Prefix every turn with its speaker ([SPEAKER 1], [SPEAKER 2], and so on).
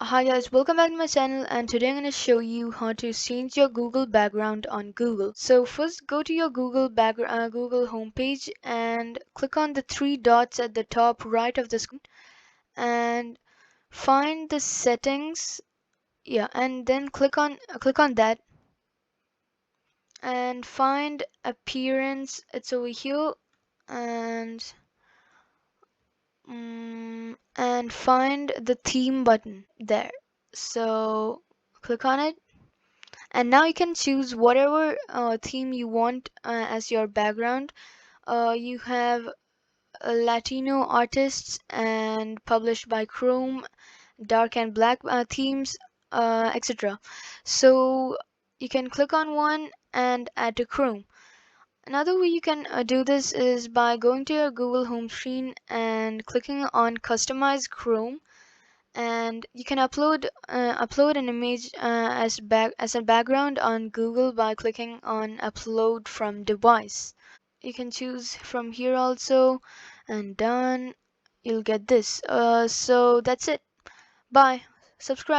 [SPEAKER 1] Hi guys, welcome back to my channel, and today I'm going to show you how to change your Google background on Google. So first go to your Google homepage and click on the three dots at the top right of the screen and find the settings. Yeah, and then click on that and find appearance. It's over here, and and find the theme button there. So click on it, and now you can choose whatever theme you want as your background. You have Latino artists and published by Chrome, dark and black themes, etc. So you can click on one and add to Chrome. Another way you can do this is by going to your Google home screen and clicking on Customize Chrome, and you can upload an image as a background on Google by clicking on Upload from Device. You can choose from here also, and done. You'll get this. So that's it. Bye. Subscribe.